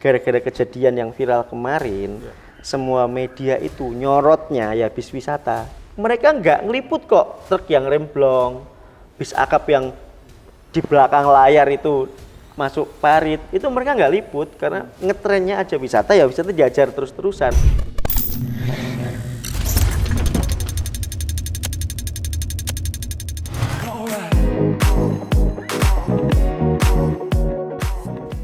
gara-gara kejadian yang viral kemarin, semua media itu nyorotnya ya bis wisata. Mereka nggak ngeliput kok truk yang remblong, bis akap yang di belakang layar itu masuk parit. Itu mereka nggak liput karena ngetrennya aja wisata, ya wisata diajar terus-terusan.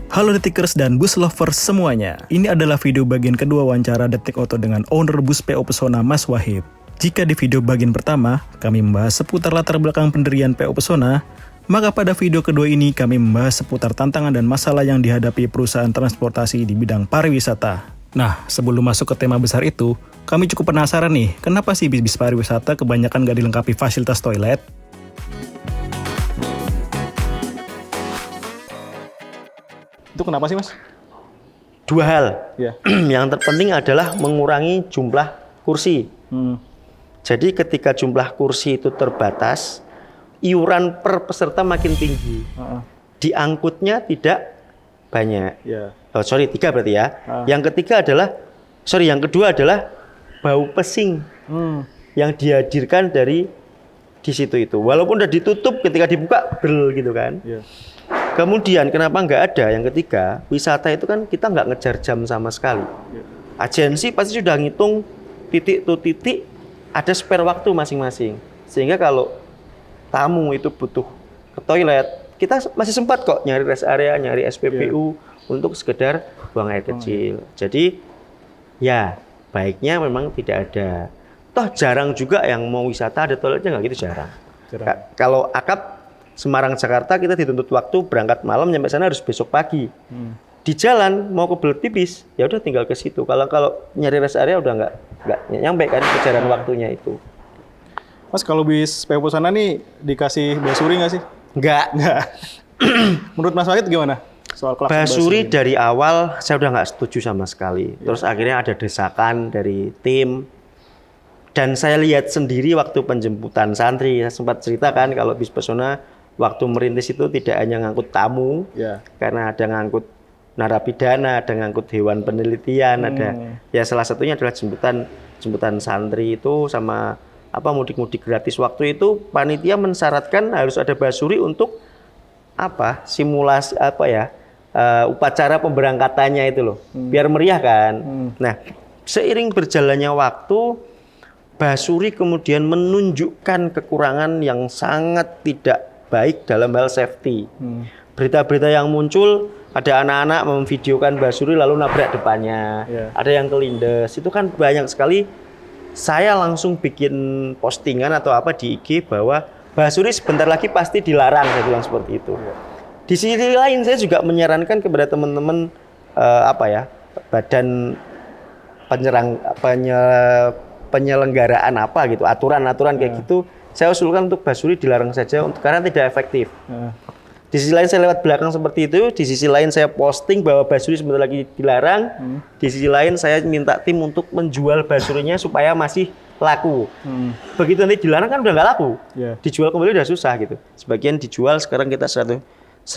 Halo Detikers dan bus lovers semuanya. Ini adalah video bagian kedua wawancara Detik Auto dengan owner bus PO Pesona Mas Wahid. Jika di video bagian pertama kami membahas seputar latar belakang pendirian PO Pesona, maka pada video kedua ini kami membahas seputar tantangan dan masalah yang dihadapi perusahaan transportasi di bidang pariwisata. Nah, sebelum masuk ke tema besar itu, kami cukup penasaran nih, kenapa sih bis-bis pariwisata kebanyakan gak dilengkapi fasilitas toilet? Itu kenapa sih, Mas? Dua hal. Ya. Yang terpenting adalah mengurangi jumlah kursi. Jadi ketika jumlah kursi itu terbatas, iuran per peserta makin tinggi. Diangkutnya tidak banyak. Ya. Oh, sorry, 3 berarti ya. Yang ketiga adalah, yang kedua adalah bau pesing yang dihadirkan dari di situ itu. Walaupun udah ditutup, ketika dibuka, brel gitu kan. Ya. Kemudian kenapa nggak ada? Yang ketiga, wisata itu kan kita nggak ngejar jam sama sekali. Agensi pasti sudah ngitung titik to titik, ada spare waktu masing-masing. Sehingga kalau tamu itu butuh ke toilet, kita masih sempat kok nyari rest area, nyari SPBU untuk sekedar buang air kecil. Jadi ya baiknya memang tidak ada. Toh jarang juga yang mau wisata ada toiletnya, nggak gitu, jarang. Kalau akap Semarang Jakarta kita dituntut waktu berangkat malam, nyampe sana harus besok pagi. Di jalan mau ke Belet Pipis, ya udah tinggal ke situ. Kalau nyari rest area udah nggak nyampe kan kejaran waktunya itu. Mas, kalau bis PO Pesona nih dikasih basuri nggak sih? Nggak. Menurut Mas Wahid gimana? Soal klakson Basuri dari awal saya udah nggak setuju sama sekali. Terus akhirnya ada desakan dari tim. Dan saya lihat sendiri waktu penjemputan santri, saya sempat ceritakan kalau bis Pesona waktu merintis itu tidak hanya ngangkut tamu, karena ada ngangkut narapidana, ada ngangkut hewan penelitian, ada ya salah satunya adalah jemputan santri itu sama mudik-mudik gratis. Waktu itu panitia mensyaratkan harus ada basuri untuk simulasi upacara pemberangkatannya itu loh, biar meriah kan. Nah, seiring berjalannya waktu, basuri kemudian menunjukkan kekurangan yang sangat tidak baik dalam hal safety. Berita-berita yang muncul, ada anak-anak memvideokan basuri lalu nabrak depannya, ada yang kelindes, itu kan banyak sekali. Saya langsung bikin postingan atau di IG bahwa basuri sebentar lagi pasti dilarang, saya bilang seperti itu. Di sisi lain saya juga menyarankan kepada teman-teman badan penyelenggaraan aturan-aturan kayak gitu, saya usulkan untuk basuri dilarang saja karena tidak efektif. Di sisi lain saya lewat belakang seperti itu, di sisi lain saya posting bahwa basuri sebentar lagi dilarang, di sisi lain saya minta tim untuk menjual basurinya supaya masih laku. Begitu nanti dilarang kan udah nggak laku, dijual kembali udah susah gitu. Sebagian dijual, sekarang kita 100%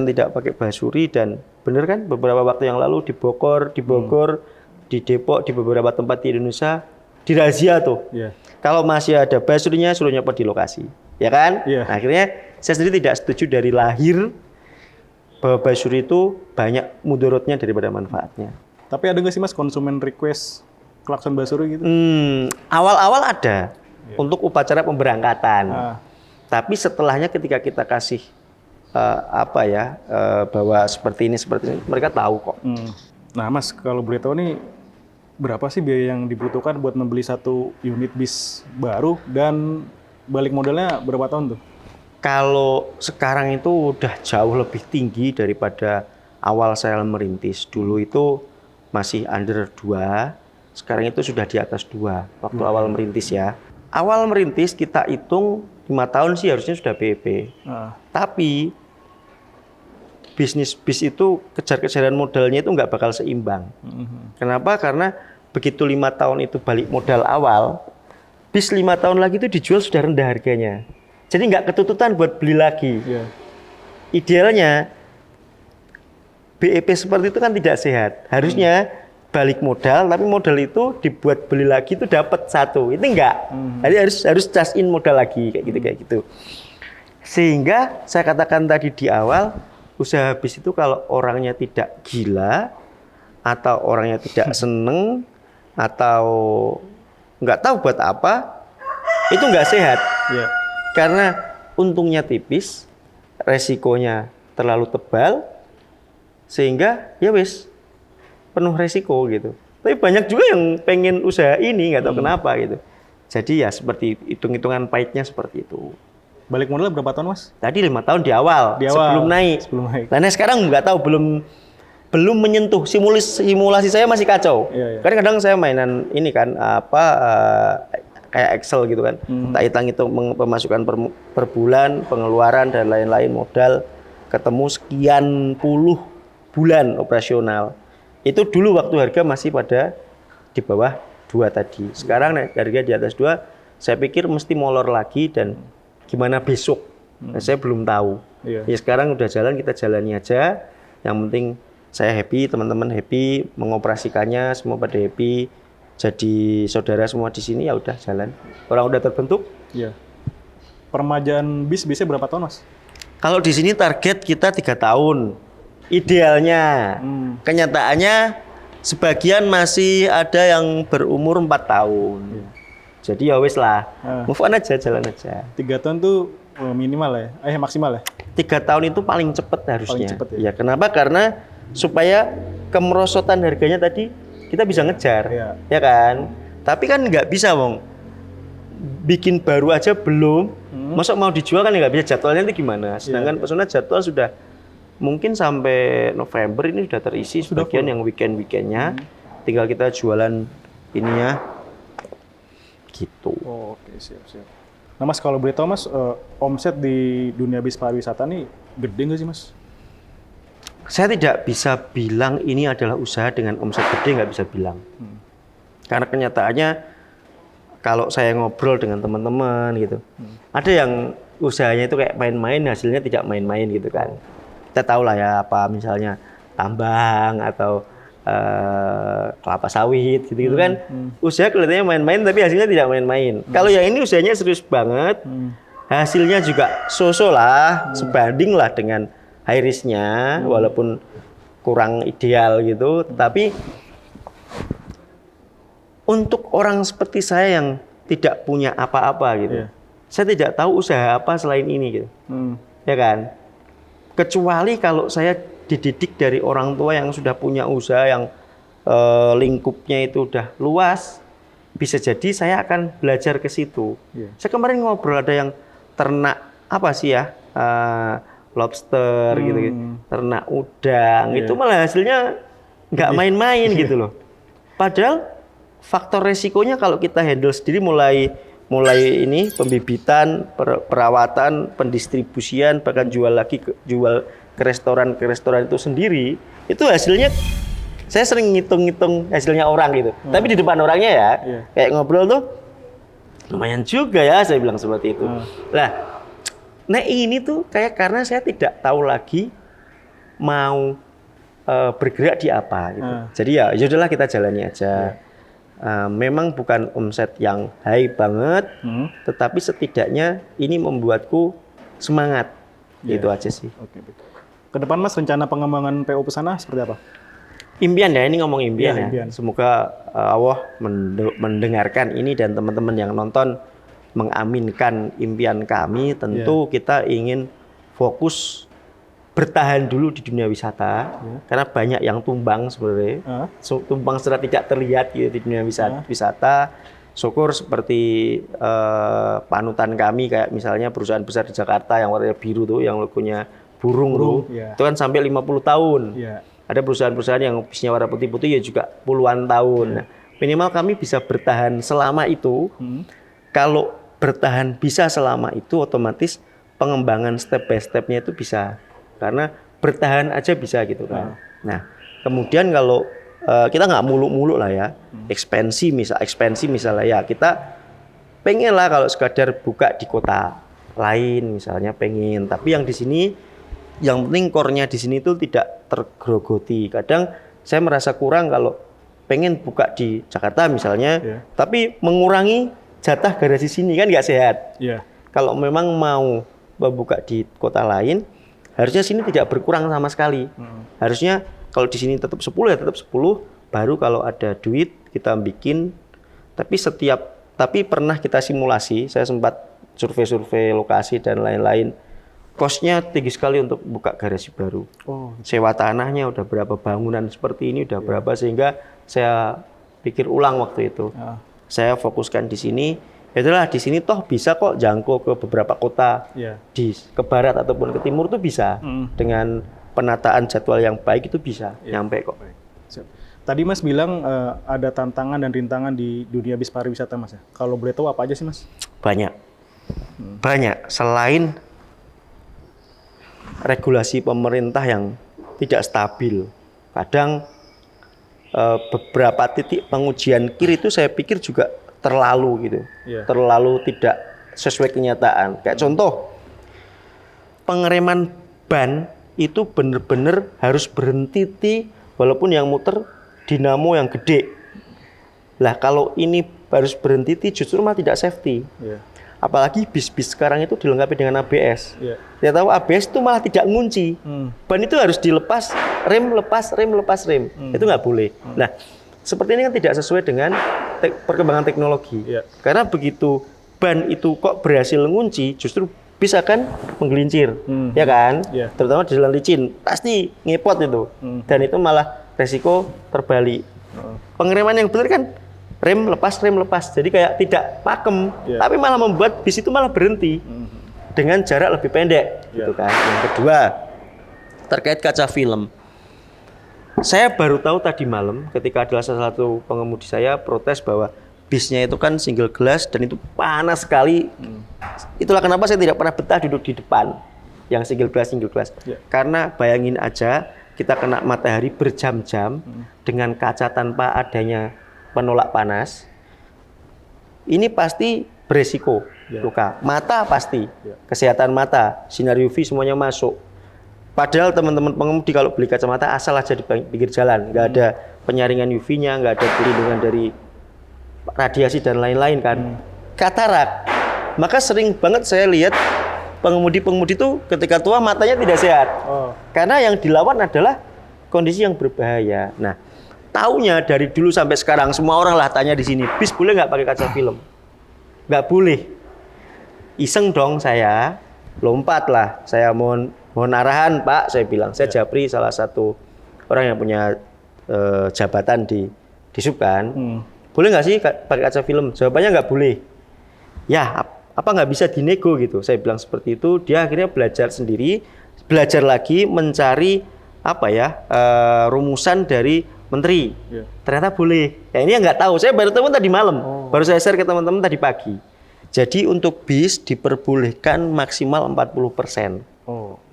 tidak pakai basuri. Dan bener kan beberapa waktu yang lalu di Bogor, di Depok, di beberapa tempat di Indonesia dirazia tuh. Kalau masih ada basurinya suruh nyopot di lokasi, ya kan? Nah, akhirnya saya sendiri tidak setuju dari lahir bahwa basuri itu banyak mudorotnya daripada manfaatnya. Tapi ada nggak sih, Mas, konsumen request klakson basuri gitu? Awal-awal ada untuk upacara pemberangkatan. Tapi setelahnya ketika kita kasih bahwa seperti ini, mereka tahu kok. Nah, Mas, kalau boleh tahu nih, berapa sih biaya yang dibutuhkan buat membeli satu unit bis baru dan balik modalnya berapa tahun tuh? Kalau sekarang itu udah jauh lebih tinggi daripada awal saya merintis. Dulu itu masih under 2, sekarang itu sudah di atas 2 waktu awal merintis ya. Awal merintis kita hitung 5 tahun sih harusnya sudah BEP. Tapi bisnis bis itu kejar-kejaran modalnya itu nggak bakal seimbang. Kenapa? Karena begitu 5 tahun itu balik modal awal, bis 5 tahun lagi itu dijual sudah rendah harganya. Jadi nggak ketututan buat beli lagi. Idealnya BEP seperti itu kan tidak sehat. Harusnya balik modal, tapi modal itu dibuat beli lagi itu dapat satu. Itu enggak. Jadi harus cash in modal lagi kayak gitu. Sehingga saya katakan tadi di awal, usaha bis itu kalau orangnya tidak gila atau orangnya tidak seneng atau nggak tahu buat apa, itu nggak sehat. Iya. Karena untungnya tipis, resikonya terlalu tebal, sehingga ya wis penuh resiko gitu. Tapi banyak juga yang pengen usaha ini nggak tahu kenapa gitu. Jadi ya seperti hitung-hitungan pahitnya seperti itu. Balik modal berapa tahun, Mas? Tadi 5 tahun di awal, sebelum naik. Nah sekarang nggak tahu, belum menyentuh, simulasi saya masih kacau. Iya. Kan kadang saya mainan ini kan kayak Excel gitu kan. Tak hitung pemasukan per bulan, pengeluaran dan lain-lain, modal, ketemu sekian puluh bulan operasional. Itu dulu waktu harga masih pada di bawah 2 tadi. Sekarang harga di atas 2, saya pikir mesti molor lagi dan gimana besok. Nah, saya belum tahu. Iya. Ya sekarang udah jalan, kita jalani aja. Yang penting saya happy, teman-teman happy, mengoperasikannya semua pada happy. Jadi saudara semua di sini ya udah jalan. Orang udah terbentuk. Iya. Peremajaan bis biasanya berapa tahun, Mas? Kalau di sini target kita 3 tahun. Idealnya. Kenyataannya sebagian masih ada yang berumur 4 tahun. Iya. Jadi ya wis lah. Move on aja, jalan aja. 3 tahun tuh minimal ya? Maksimal ya? 3 tahun itu paling cepat harusnya. Paling cepet ya? Ya, kenapa? Karena supaya kemerosotan harganya tadi kita bisa ngejar, ya kan? Tapi kan nggak bisa, Wong. Bikin baru aja belum, masuk mau dijual kan nggak bisa, jadwalnya itu gimana? Sedangkan Pesona jadwal sudah mungkin sampai November ini sudah terisi, sebagian yang weekend-weekendnya. Tinggal kita jualan ininya, gitu. Oh, oke, siap. Nah Mas, kalau boleh tahu Mas, omset di dunia bis pariwisata nih gede nggak sih Mas? Saya tidak bisa bilang ini adalah usaha dengan omset gede, nggak bisa bilang. Karena kenyataannya kalau saya ngobrol dengan teman-teman gitu, ada yang usahanya itu kayak main-main, hasilnya tidak main-main gitu kan. Kita tahu lah ya, apa misalnya tambang atau kelapa sawit gitu kan. Usaha kelihatannya main-main tapi hasilnya tidak main-main. Kalau yang ini usahanya serius banget, hasilnya juga so-so lah, sebanding lah dengan high risk-nya, walaupun kurang ideal gitu. Tapi untuk orang seperti saya yang tidak punya apa-apa gitu, saya tidak tahu usaha apa selain ini gitu, ya kan? Kecuali kalau saya dididik dari orang tua yang sudah punya usaha yang lingkupnya itu udah luas, bisa jadi saya akan belajar ke situ. Saya kemarin ngobrol ada yang ternak apa sih ya, lobster gitu, ternak udang, itu malah hasilnya nggak main-main gitu loh. Padahal faktor resikonya kalau kita handle sendiri, mulai ini pembibitan, perawatan, pendistribusian, bahkan jual ke restoran itu sendiri, itu hasilnya saya sering ngitung hasilnya orang gitu. Tapi di depan orangnya ya, kayak ngobrol tuh lumayan juga ya, saya bilang seperti itu. Nah ini tuh kayak karena saya tidak tahu lagi mau bergerak di apa gitu. Jadi ya udahlah kita jalani aja. Memang bukan omset yang high banget, tetapi setidaknya ini membuatku semangat. Itu aja sih. Oke, betul. Ke depan Mas, rencana pengembangan PO Pesona seperti apa? Impian ya, ini ngomong impian ya. Impian. Semoga Allah mendengarkan ini dan teman-teman yang nonton mengaminkan impian kami. Tentu kita ingin fokus bertahan dulu di dunia wisata, karena banyak yang tumbang sebenarnya, tumbang secara tidak terlihat gitu di dunia wisata. Syukur seperti panutan kami kayak misalnya perusahaan besar di Jakarta yang warnanya biru tuh, yang logonya burung tuh, itu kan sampai 50 tahun. Ada perusahaan-perusahaan yang bisnya warna putih-putih ya juga puluhan tahun. Nah, minimal kami bisa bertahan selama itu. Kalau bertahan bisa selama itu, otomatis pengembangan step by step-nya itu bisa. Karena bertahan aja bisa gitu kan. Nah, kemudian kalau kita nggak muluk-muluk lah ya, ekspansi misalnya ya kita pengen lah kalau sekadar buka di kota lain misalnya pengen. Tapi yang di sini yang penting core-nya di sini itu tidak tergerogoti. Kadang saya merasa kurang kalau pengen buka di Jakarta misalnya, tapi mengurangi jatah garasi sini kan nggak sehat. Kalau memang mau membuka di kota lain, harusnya sini tidak berkurang sama sekali. Harusnya kalau di sini tetap 10 ya tetap 10, baru kalau ada duit kita bikin. Tapi pernah kita simulasi, saya sempat survei-survei lokasi dan lain-lain. Kosnya tinggi sekali untuk buka garasi baru. Sewa tanahnya udah berapa, bangunan seperti ini udah berapa, sehingga saya pikir ulang waktu itu. Saya fokuskan di sini. Itulah di sini toh bisa kok jangkau ke beberapa kota ke barat ataupun ke timur tuh bisa. Dengan penataan jadwal yang baik itu bisa nyampe kok. Tadi Mas bilang ada tantangan dan rintangan di dunia bis pariwisata Mas ya. Kalau boleh tahu apa aja sih Mas? Banyak. Banyak. Selain regulasi pemerintah yang tidak stabil. Kadang beberapa titik pengujian KIR itu saya pikir juga terlalu gitu. Terlalu tidak sesuai kenyataan. Kayak contoh, pengereman ban itu benar-benar harus berhenti walaupun yang muter dinamo yang gede. Lah kalau ini harus berhenti justru malah tidak safety. Apalagi bis-bis sekarang itu dilengkapi dengan ABS. Saya tahu ABS itu malah tidak ngunci. Ban itu harus dilepas, rem lepas, rem lepas, rem. Itu nggak boleh. Nah, seperti ini kan tidak sesuai dengan perkembangan teknologi. Karena begitu ban itu kok berhasil ngunci, justru bis akan menggelincir, ya kan? Terutama di jalan licin, pasti ngepot itu. Dan itu malah resiko terbalik. Pengereman yang benar kan rem lepas. Jadi kayak tidak pakem, tapi malah membuat bis itu malah berhenti dengan jarak lebih pendek, gitu kan. Yang kedua, terkait kaca film. Saya baru tahu tadi malam ketika adalah salah satu pengemudi saya protes bahwa bisnya itu kan single glass dan itu panas sekali. Itulah kenapa saya tidak pernah betah duduk di depan yang single glass. Karena bayangin aja kita kena matahari berjam-jam dengan kaca tanpa adanya penolak panas, ini pasti beresiko luka. Mata pasti, kesehatan mata, sinar UV semuanya masuk. Padahal teman-teman pengemudi kalau beli kacamata asal aja di pinggir jalan, nggak ada penyaringan UV-nya, nggak ada perlindungan dari radiasi dan lain-lain kan. Katarak. Maka sering banget saya lihat pengemudi-pengemudi itu ketika tua matanya tidak sehat. Karena yang dilawan adalah kondisi yang berbahaya. Nah, taunya dari dulu sampai sekarang semua orang lah tanya di sini, bis boleh nggak pakai kaca film? Nggak boleh. Iseng dong saya, lompat lah. Saya mohon arahan Pak, saya bilang. Saya Japri, salah satu orang yang punya jabatan di sub kan. Boleh nggak sih pakai kaca film? Jawabannya nggak boleh. Ya, apa nggak bisa dinego gitu? Saya bilang seperti itu. Dia akhirnya belajar sendiri, belajar lagi mencari rumusan dari menteri. Ternyata boleh. Ya ini yang nggak tahu. Saya baru tahu tadi malam. Baru saya share ke teman-teman tadi pagi. Jadi untuk bis diperbolehkan maksimal 40%.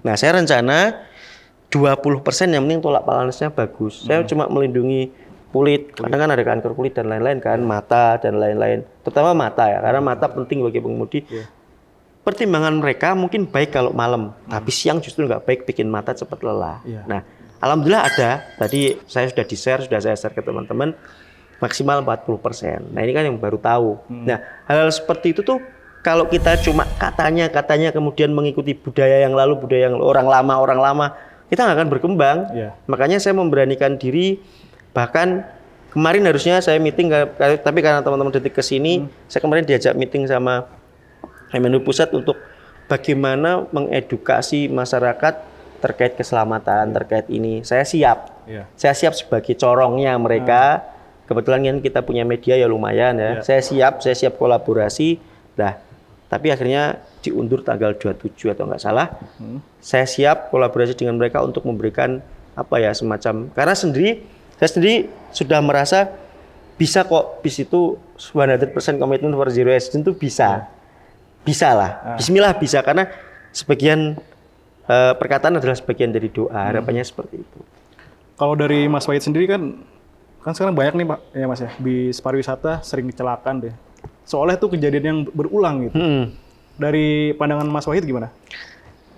Nah, saya rencana 20% yang penting tolak panasnya bagus. Saya cuma melindungi kulit. Kadang kan ada kanker kulit dan lain-lain kan, mata dan lain-lain. Terutama mata ya, karena mata penting bagi pengemudi. Pertimbangan mereka mungkin baik kalau malam, tapi siang justru nggak baik, bikin mata cepat lelah. Nah, alhamdulillah ada. Tadi saya sudah saya share ke teman-teman maksimal 40%. Nah, ini kan yang baru tahu. Nah, hal-hal seperti itu tuh kalau kita cuma katanya kemudian mengikuti budaya yang lalu, orang lama, kita nggak akan berkembang. Makanya saya memberanikan diri. Bahkan kemarin harusnya saya meeting, tapi karena teman-teman detik kesini, saya kemarin diajak meeting sama Kemenhub Pusat untuk bagaimana mengedukasi masyarakat terkait keselamatan, terkait ini. Saya siap. Saya siap sebagai corongnya mereka. Kebetulan kan kita punya media ya lumayan ya. Saya siap kolaborasi. Nah, tapi akhirnya diundur tanggal 27 atau nggak salah. Saya siap kolaborasi dengan mereka untuk memberikan semacam, karena saya sendiri sudah merasa bisa kok bis itu 100% komitmen for zero accident itu bisa. Bisa lah. Bismillah bisa, karena sebagian perkataan adalah sebagian dari doa. Harapannya seperti itu. Kalau dari Mas Wahid sendiri kan sekarang banyak nih Pak ya Mas ya, bis pariwisata sering kecelakaan deh. Soalnya itu kejadian yang berulang gitu. Dari pandangan Mas Wahid gimana?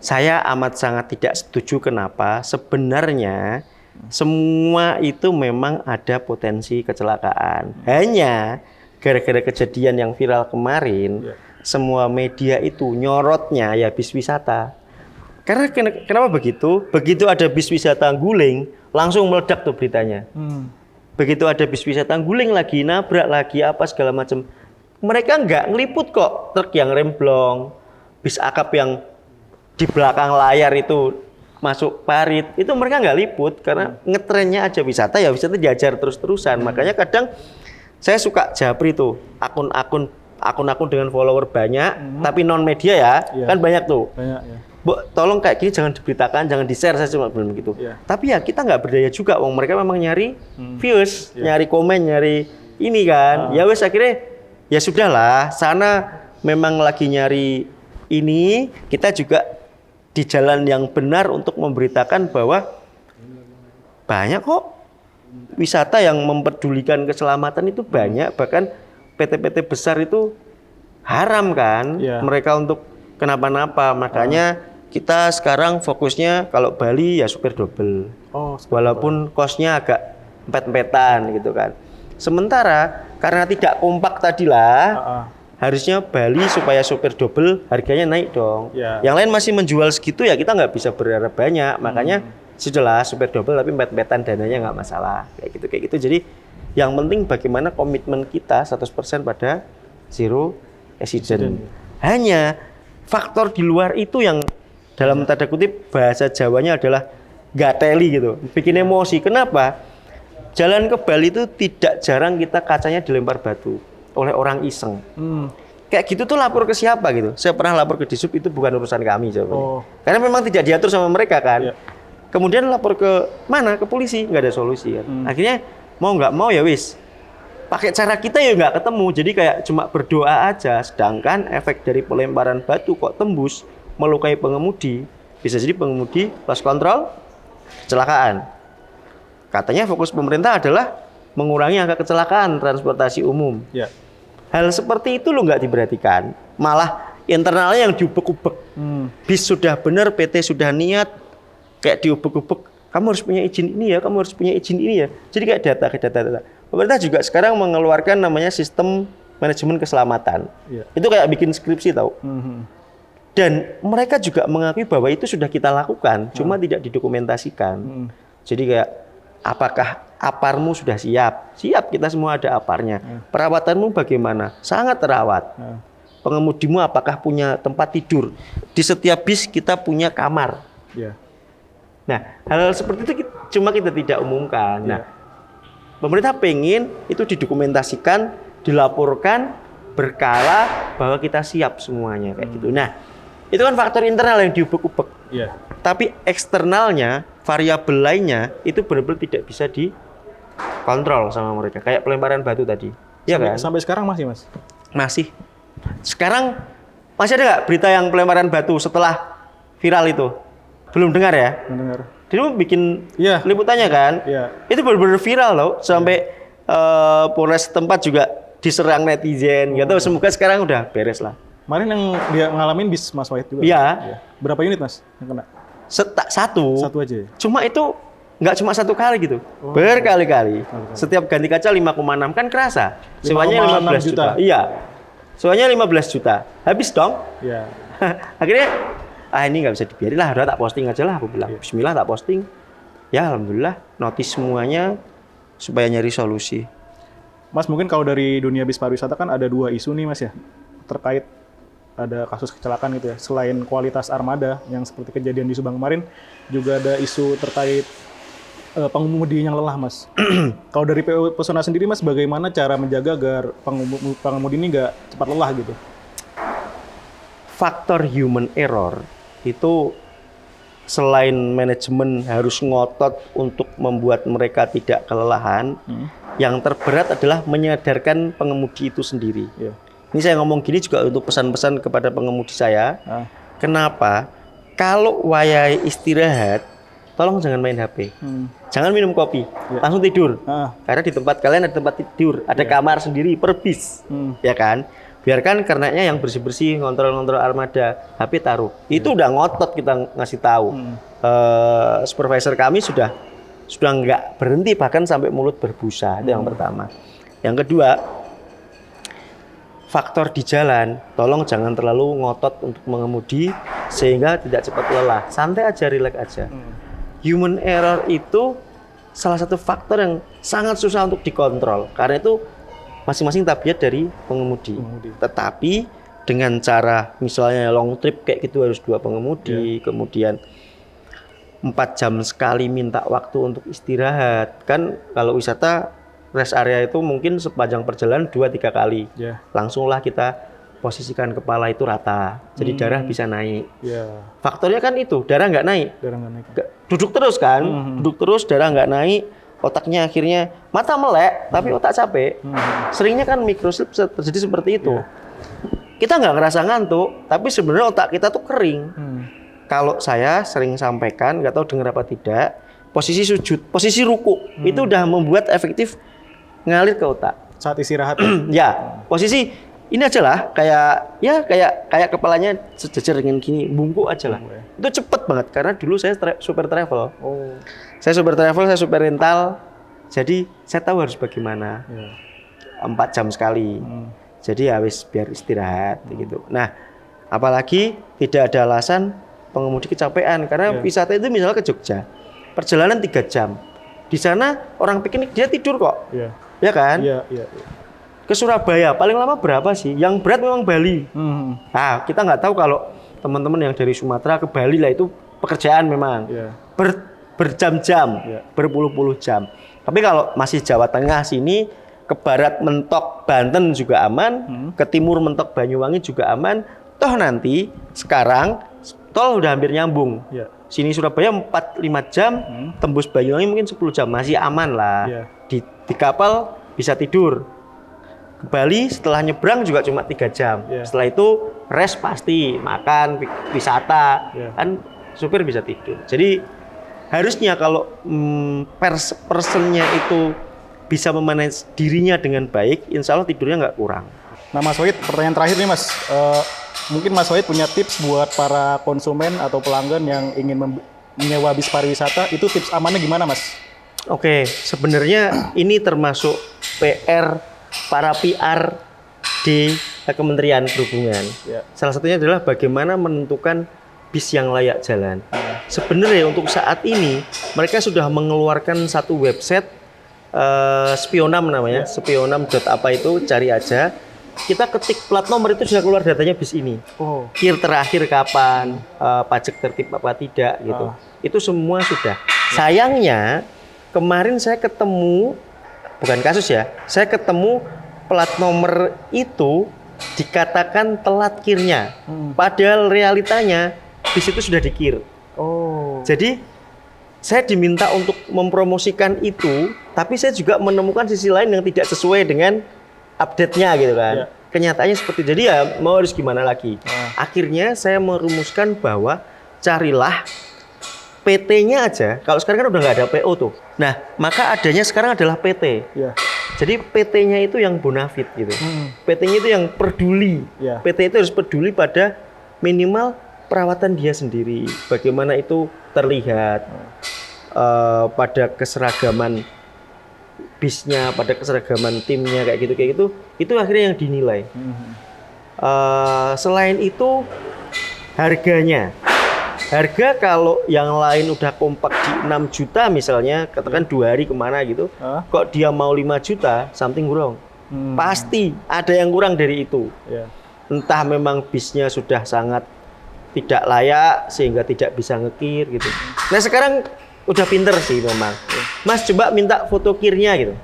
Saya amat sangat tidak setuju. Kenapa? Sebenarnya semua itu memang ada potensi kecelakaan. Hanya gara-gara kejadian yang viral kemarin, semua media itu nyorotnya ya bis wisata. Karena kenapa begitu? Begitu ada bis wisata guling, langsung meledak tuh beritanya. Begitu ada bis wisata guling lagi, nabrak lagi, apa segala macam. Mereka nggak ngeliput kok truk yang remblong, bis akap yang di belakang layar itu masuk parit. Itu mereka nggak liput karena ngetrennya aja wisata, ya wisata diajar terus-terusan. Makanya kadang saya suka japri tuh akun-akun dengan follower banyak, tapi non media ya, kan banyak tuh. Banyak ya. Bu, tolong kayak gini jangan diberitakan, jangan di-share, saya cuma bilang gitu. Tapi ya kita nggak berdaya juga, wong mereka memang nyari views, nyari komen, nyari ini kan. Ya wes akhirnya ya sudahlah, sana memang lagi nyari ini, kita juga di jalan yang benar untuk memberitakan bahwa banyak kok wisata yang memperdulikan keselamatan itu banyak, bahkan PT-PT besar itu haram kan mereka untuk kenapa-napa. Makanya kita sekarang fokusnya kalau Bali ya supir double. Walaupun kosnya agak empet-empetan gitu kan. Sementara karena tidak kompak tadilah, harusnya Bali supaya supir double harganya naik dong. Yang lain masih menjual segitu ya kita nggak bisa berharap banyak. Makanya sudahlah supir double tapi empet-empetan dananya nggak masalah. Kayak gitu. Jadi yang penting bagaimana komitmen kita 100% pada zero accident. Hanya faktor di luar itu yang dalam tanda kutip bahasa Jawanya adalah gateli gitu, bikin emosi. Kenapa? Jalan ke Bali itu tidak jarang kita kacanya dilempar batu oleh orang iseng. Kayak gitu tuh lapor ke siapa gitu? Saya pernah lapor ke Disub, itu bukan urusan kami jawabannya. Karena memang tidak diatur sama mereka kan. Kemudian lapor ke mana? Ke polisi, nggak ada solusi kan. Akhirnya mau nggak mau ya wis, pakai cara kita ya nggak ketemu. Jadi kayak cuma berdoa aja. Sedangkan efek dari pelemparan batu kok tembus melukai pengemudi, bisa jadi pengemudi lost control, kecelakaan. Katanya fokus pemerintah adalah mengurangi angka kecelakaan transportasi umum. Hal seperti itu lo nggak diperhatikan, malah internalnya yang diubek-ubek. Bis sudah benar, PT sudah niat, kayak diubek-ubek. Kamu harus punya izin ini ya, kamu harus punya izin ini ya. Jadi kayak data. Pemerintah juga sekarang mengeluarkan namanya sistem manajemen keselamatan. Itu kayak bikin skripsi tahu. Dan mereka juga mengakui bahwa itu sudah kita lakukan, cuma tidak didokumentasikan. Jadi kayak, apakah aparmu sudah siap? Siap, kita semua ada aparnya. Perawatanmu bagaimana? Sangat terawat. Pengemudimu apakah punya tempat tidur? Di setiap bis kita punya kamar. Nah, hal seperti itu cuma kita tidak umumkan. Nah, pemerintah pengen itu didokumentasikan, dilaporkan, berkala bahwa kita siap semuanya kayak gitu. Nah, itu kan faktor internal yang diubek-ubek. Tapi eksternalnya, variabel lainnya itu benar-benar tidak bisa dikontrol sama mereka. Kayak pelemparan batu tadi. Kan? Sampai sekarang masih, Mas? Masih. Sekarang masih ada nggak berita yang pelemparan batu setelah viral itu? Belum dengar ya? Belum dengar. Dulu bikin liputannya kan? Itu benar-benar viral loh. Sampai Polres tempat juga diserang netizen. Nggak tahu, semoga sekarang udah beres lah. Kemarin yang dia ngalamin bis Mas Wahid juga. Berapa unit Mas yang kena? Satu. Satu aja. Cuma itu nggak cuma satu kali gitu, berkali-kali. Setiap ganti kaca 5,6 kan kerasa. Sewanya 15 juta. Iya. Sewanya 15 juta. Habis dong. Akhirnya ini nggak bisa dibiarin lah, udah tak posting aja lah, aku bilang. Bismillah tak posting. Ya alhamdulillah notis semuanya supaya nyari solusi. Mas, mungkin kalau dari dunia bis pariwisata kan ada dua isu nih Mas ya, terkait ada kasus kecelakaan gitu ya. Selain kualitas armada yang seperti kejadian di Subang kemarin, juga ada isu terkait pengemudi yang lelah, Mas. Kalau dari PO Pesona sendiri, Mas, bagaimana cara menjaga agar pengemudi ini nggak cepat lelah gitu? Faktor human error itu selain manajemen harus ngotot untuk membuat mereka tidak kelelahan, yang terberat adalah menyadarkan pengemudi itu sendiri. Ini saya ngomong gini juga untuk pesan-pesan kepada pengemudi saya. Kenapa? Kalau wayai istirahat, tolong jangan main HP. Jangan minum kopi, langsung tidur. Karena di tempat kalian ada tempat tidur, ada kamar sendiri per bis. Ya kan? biarkan kernetnya yang bersih-bersih, ngontrol armada, HP taruh. Itu udah ngotot kita ngasih tahu. Supervisor kami sudah nggak berhenti, bahkan sampai mulut berbusa. Itu yang pertama. Yang kedua, faktor di jalan, tolong jangan terlalu ngotot untuk mengemudi sehingga tidak cepat lelah. Santai aja, relax aja. Human error itu salah satu faktor yang sangat susah untuk dikontrol. Karena itu masing-masing tabiat dari pengemudi. Tetapi dengan cara misalnya long trip kayak gitu harus 2 pengemudi, kemudian 4 jam sekali minta waktu untuk istirahat. Kan kalau wisata rest area itu mungkin sepanjang perjalanan 2-3 kali. Langsunglah kita posisikan kepala itu rata. Jadi darah bisa naik. Faktornya kan itu, darah nggak naik. Duduk terus kan, duduk terus darah nggak naik. Otaknya akhirnya mata melek, tapi otak capek. Seringnya kan microsleep terjadi seperti itu. Kita nggak ngerasa ngantuk, tapi sebenarnya otak kita tuh kering. Kalau saya sering sampaikan, nggak tahu dengar apa tidak, posisi sujud, posisi ruku itu udah membuat efektif ngalir ke otak. Saat istirahat. Ya, posisi ini aja lah, kayak kepalanya sejajar dengan gini, bungkuk aja lah. Itu cepet banget karena dulu saya super travel. Saya super travel, saya super rental. Jadi saya tahu harus bagaimana. 4 jam sekali. Jadi habis biar istirahat gitu. Nah, apalagi tidak ada alasan pengemudi kecapean karena wisata itu misalnya ke Jogja. Perjalanan 3 jam. Di sana orang piknik dia tidur kok. Ya kan? Ke Surabaya paling lama berapa sih? Yang berat memang Bali. Nah, kita nggak tahu kalau teman-teman yang dari Sumatera ke Bali lah itu pekerjaan memang berjam-jam, berpuluh-puluh jam. Tapi kalau masih Jawa Tengah sini, ke barat mentok Banten juga aman, ke timur mentok Banyuwangi juga aman. Toh nanti sekarang tol udah hampir nyambung. Sini Surabaya 4-5 jam, tembus Banyuwangi mungkin 10 jam, masih aman lah. Di kapal bisa tidur. Ke Bali setelah nyebrang juga cuma 3 jam. Setelah itu rest pasti, makan, wisata, kan supir bisa tidur. Jadi harusnya kalau personnya itu bisa memanage dirinya dengan baik, insya Allah tidurnya nggak kurang. Nah Mas Wahid, pertanyaan terakhir nih Mas. Mungkin Mas Wahid punya tips buat para konsumen atau pelanggan yang ingin menyewa bis pariwisata, itu tips amannya gimana Mas? Oke, sebenarnya ini termasuk PR para PR di Kementerian Perhubungan. Salah satunya adalah bagaimana menentukan bis yang layak jalan. Sebenarnya untuk saat ini mereka sudah mengeluarkan satu website Spionam namanya, spionam.apa itu, cari aja. Kita ketik plat nomor itu sudah keluar datanya bis ini. Kir terakhir kapan, pajak tertib apa tidak gitu. Itu semua sudah. Sayangnya kemarin saya ketemu, bukan kasus ya, saya ketemu plat nomor itu dikatakan telat kirnya. Padahal realitanya bis itu sudah dikir. Jadi saya diminta untuk mempromosikan itu, tapi saya juga menemukan sisi lain yang tidak sesuai dengan update-nya gitu kan. Kenyataannya seperti itu. Jadi ya mau harus gimana lagi. Akhirnya saya merumuskan bahwa carilah PT-nya aja. Kalau sekarang kan udah nggak ada PO tuh. Nah, maka adanya sekarang adalah PT. Jadi PT-nya itu yang bonafit gitu. PT-nya itu yang peduli. PT itu harus peduli pada minimal perawatan dia sendiri. Bagaimana itu terlihat pada keseragaman bisnya, pada keseragaman timnya kayak gitu. Itu akhirnya yang dinilai. Selain itu harganya. Harga kalau yang lain udah kompak di 6 juta misalnya, katakan 2 hari kemana gitu, kok dia mau 5 juta, something wrong. Pasti ada yang kurang dari itu. Entah memang bisnya sudah sangat tidak layak sehingga tidak bisa ngekir gitu. Nah sekarang udah pinter sih memang. Mas coba minta foto kirnya gitu.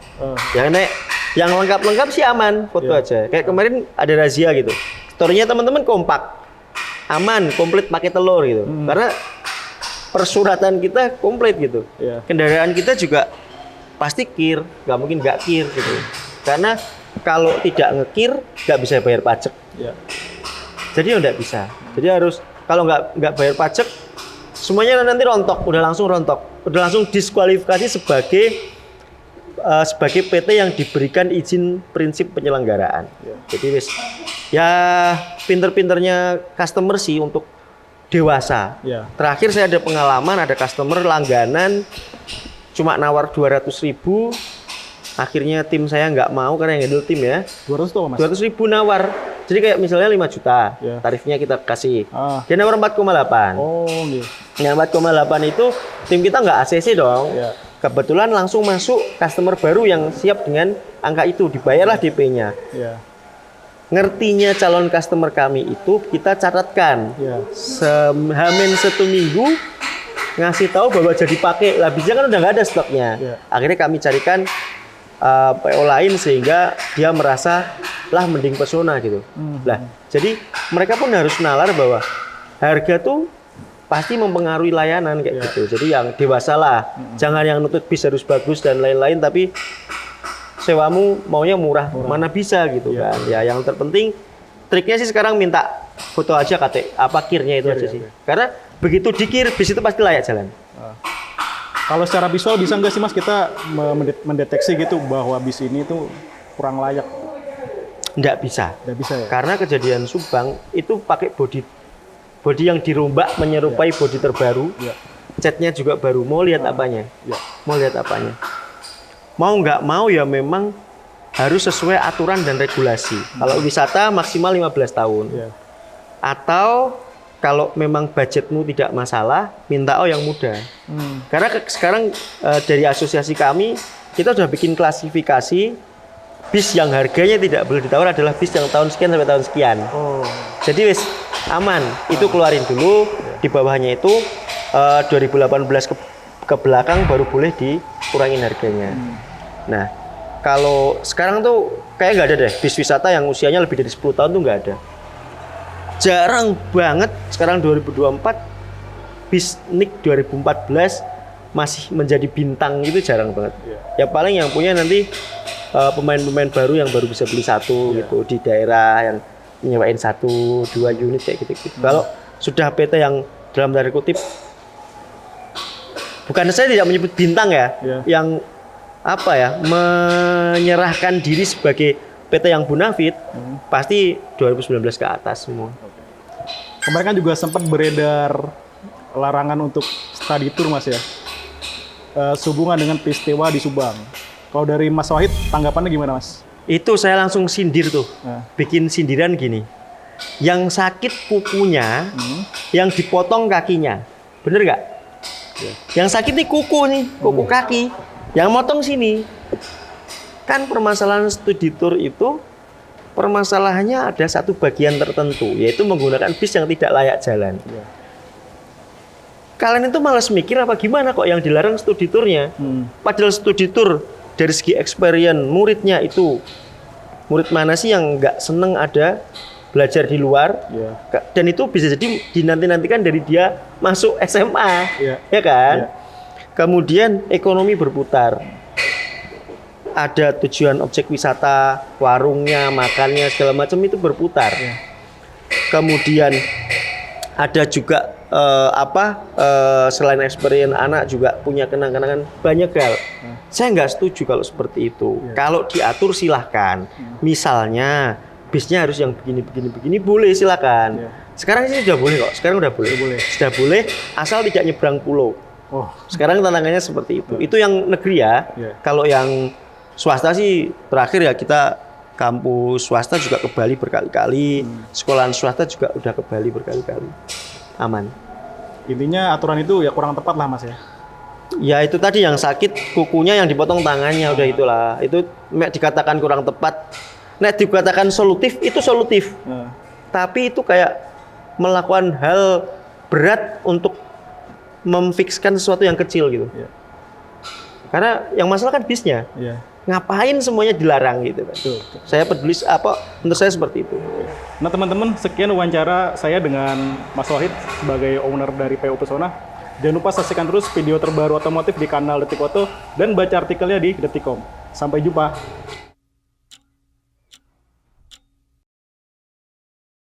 Ya nek yang lengkap-lengkap sih aman, foto aja. Kayak kemarin ada razia gitu. Story-nya teman-teman kompak. Aman, komplit pakai telur gitu. Karena persuratan kita komplit gitu. Kendaraan kita juga pasti kir, nggak mungkin nggak kir gitu. Karena kalau tidak ngekir nggak bisa bayar pajak. Jadi ya nggak bisa. Jadi harus kalau nggak bayar pajak semuanya nanti rontok, udah langsung diskualifikasi sebagai PT yang diberikan izin prinsip penyelenggaraan. Jadi wis Ya pinter-pinternya customer sih untuk dewasa. Ya. Terakhir saya ada pengalaman, ada customer langganan cuma nawar 200.000. Akhirnya tim saya nggak mau karena yang handle tim ya. 200 tuh apa, Mas? 200.000 nawar. Jadi kayak misalnya 5 juta, Ya. tarifnya kita kasih. Ah. Dia nawar 4,8. Oh, gitu. Yang 4,8 itu tim kita nggak ACC dong. Ya. Kebetulan langsung masuk customer baru yang siap dengan angka itu, dibayarlah DP-nya. Ya. Ngertinya calon customer kami itu kita catatkan. Ya. Hamin 1 minggu ngasih tahu bahwa jadi pakai. Lah bisa kan udah nggak ada stoknya. Ya. Akhirnya kami carikan PO lain sehingga dia merasa lah mending Pesona gitu. Lah, jadi mereka pun harus nalar bahwa harga tuh pasti mempengaruhi layanan kayak gitu. Jadi yang dewasa lah. Jangan yang nutut bis harus bagus dan lain-lain tapi sewamu maunya murah. Mana bisa gitu kan. Ya yang terpenting triknya sih sekarang minta foto aja kirnya itu aja sih. Karena begitu dikir bis itu pasti layak jalan. Kalau secara visual bisa nggak sih Mas kita mendeteksi gitu bahwa bis ini tuh kurang layak? Nggak bisa. Nggak bisa ya? Karena kejadian Subang itu pakai bodi yang dirombak menyerupai bodi terbaru. Ya. Catnya juga baru. Mau lihat apanya? Ya. Mau lihat apanya? Mau nggak mau ya memang harus sesuai aturan dan regulasi. Kalau wisata maksimal 15 tahun. Ya. Atau kalau memang budgetmu tidak masalah, minta yang muda. Karena sekarang dari asosiasi kami, kita sudah bikin klasifikasi bis yang harganya tidak boleh ditawar adalah bis yang tahun sekian sampai tahun sekian. Oh. Jadi wis aman, itu keluarin dulu. Di bawahnya itu 2018 ke belakang baru boleh dikurangin harganya. Nah, kalau sekarang tuh kayak nggak ada deh bis wisata yang usianya lebih dari 10 tahun tuh nggak ada. Jarang banget sekarang 2024 bis NIK 2014 masih menjadi bintang itu jarang banget. Ya paling yang punya nanti pemain-pemain baru yang baru bisa beli satu gitu di daerah yang nyewain 1-2 unit kayak gitu. Kalau sudah PT yang dalam tanda kutip bukan saya tidak menyebut bintang ya, yang apa ya menyerahkan diri sebagai PT yang bonafit pasti 2019 ke atas semua. Kemarin kan juga sempat beredar larangan untuk study tour Mas ya, sehubungan dengan peristiwa di Subang. Kalau dari Mas Wahid tanggapannya gimana Mas? Itu saya langsung sindir tuh, bikin sindiran gini. Yang sakit kukunya, yang dipotong kakinya, bener nggak? Yang sakit nih kuku kaki, yang motong sini. Kan permasalahan studi tour itu permasalahannya ada satu bagian tertentu, yaitu menggunakan bis yang tidak layak jalan. Kalian itu malas mikir apa gimana kok yang dilarang studi tournya? Padahal studi tour dari segi experience muridnya itu, murid mana sih yang nggak seneng ada belajar di luar? Dan itu bisa jadi dinanti-nantikan dari dia masuk SMA, ya kan? Kemudian ekonomi berputar. Ada tujuan objek wisata, warungnya, makannya, segala macam itu berputar. Kemudian ada juga selain experience anak juga punya kenang-kenangan banyak hal. Saya nggak setuju kalau seperti itu. Kalau diatur silahkan. Misalnya bisnya harus yang begini boleh silahkan. Sekarang sih sudah boleh kok. Sekarang udah boleh. Sudah boleh asal tidak nyebrang pulau. Sekarang tantangannya seperti itu. Itu yang negeri ya. Kalau yang swasta sih terakhir ya kita kampus swasta juga ke Bali berkali-kali, sekolahan swasta juga udah ke Bali berkali-kali. Aman. Intinya aturan itu ya kurang tepat lah Mas ya. Ya itu tadi yang sakit kukunya yang dipotong tangannya udah itulah. Itu dikatakan kurang tepat. Nek dikatakan solutif itu solutif. Tapi itu kayak melakukan hal berat untuk memfikskan sesuatu yang kecil gitu. Karena yang masalah kan bisnya. Ngapain semuanya dilarang gitu kan. Saya peduli menurut saya seperti itu. Nah teman-teman, sekian wawancara saya dengan Mas Wahid sebagai owner dari PO Pesona. Jangan lupa saksikan terus video terbaru otomotif di kanal Detik Oto dan baca artikelnya di Detikcom. Sampai jumpa.